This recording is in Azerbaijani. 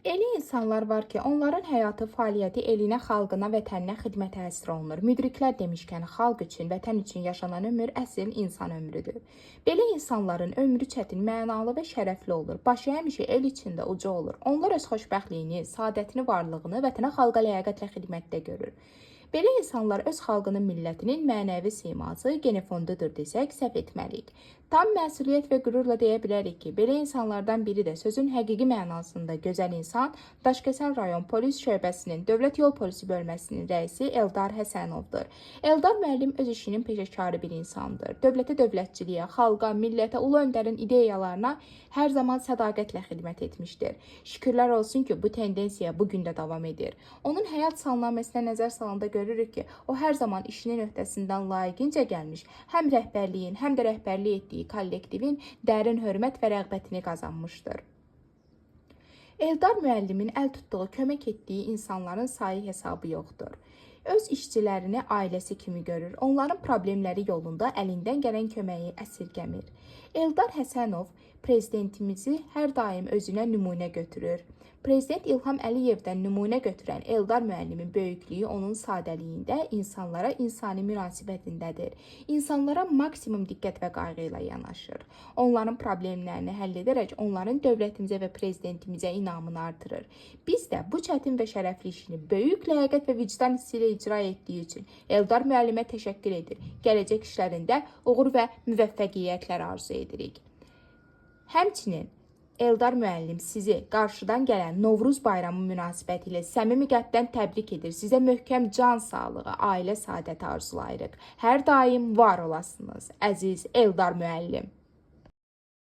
Elə insanlar var ki, onların həyatı, fəaliyyəti elinə, xalqına, vətəninə xidmət həsr olunur. Müdriklər demişkən, xalq üçün, vətən üçün yaşanan ömür əsl insan ömrüdür. Belə insanların ömrü çətin, mənalı və şərəfli olur. Başı həmişə el içində uca olur. Onlar öz xoşbəxtliyini, saadətini, varlığını vətənə, xalqa ləyaqətlə xidmətdə görür. Belə insanlar öz xalqının, millətinin mənəvi siması, genofondudur desək, səhv etməliyik. Tam məsuliyyət və qürurla deyə bilərik ki, belə insanlardan biri də sözün həqiqi mənasında gözəl insan Daşkəsən rayon polis şöbəsinin Dövlət Yol Polisi bölməsinin rəisi Eldar Həsənovdur. Eldar müəllim öz işinin peşəkarı bir insandır. Dövlətə, dövlətçiliyə, xalqa, millətə, ulu öndərin ideyalarına hər zaman sədaqətlə xidmət etmişdir. Şükürlər olsun ki, bu tendensiya bugün də davam edir. Onun həyat salnaməsinə nəzər salanda görürük ki, o hər zaman işinin öhdəsindən layiqincə gəlmiş, həm rəhbərliyin, həm də rəhbərlik etdiyi kollektivin dərin hörmət və rəğbətini qazanmışdır. Eldar müəllimin əl tutduğu, kömək etdiyi insanların sayı hesabı yoxdur. Öz işçilərini ailəsi kimi görür, onların problemləri yolunda əlindən gələn köməyi əsirgəmir. Eldar Həsənov prezidentimizi hər daim özünə nümunə götürür. Prezident İlham Əliyevdən nümunə götürən Eldar müəllimin böyüklüyü onun sadəliyində, insanlara insani münasibətindədir. İnsanlara maksimum diqqət və qayğı ilə yanaşır. Onların problemlərini həll edərək onların dövlətimizə və prezidentimizə inamını artırır. Biz də bu çətin və şərəfli işini böyük ləyaqət və vicdan hissi ilə icra etdiyi üçün Eldar müəllimə təşəkkür edir. Gələcək işlərində uğur və müvəffəqiyyətlər arzu edirik. Həmçinin Eldar müəllim sizi qarşıdan gələn Novruz bayramı münasibəti ilə səmimi qəlbdən təbrik edir. Sizə möhkəm can sağlığı, ailə saadəti arzulayırıq. Hər daim var olasınız, əziz Eldar müəllim.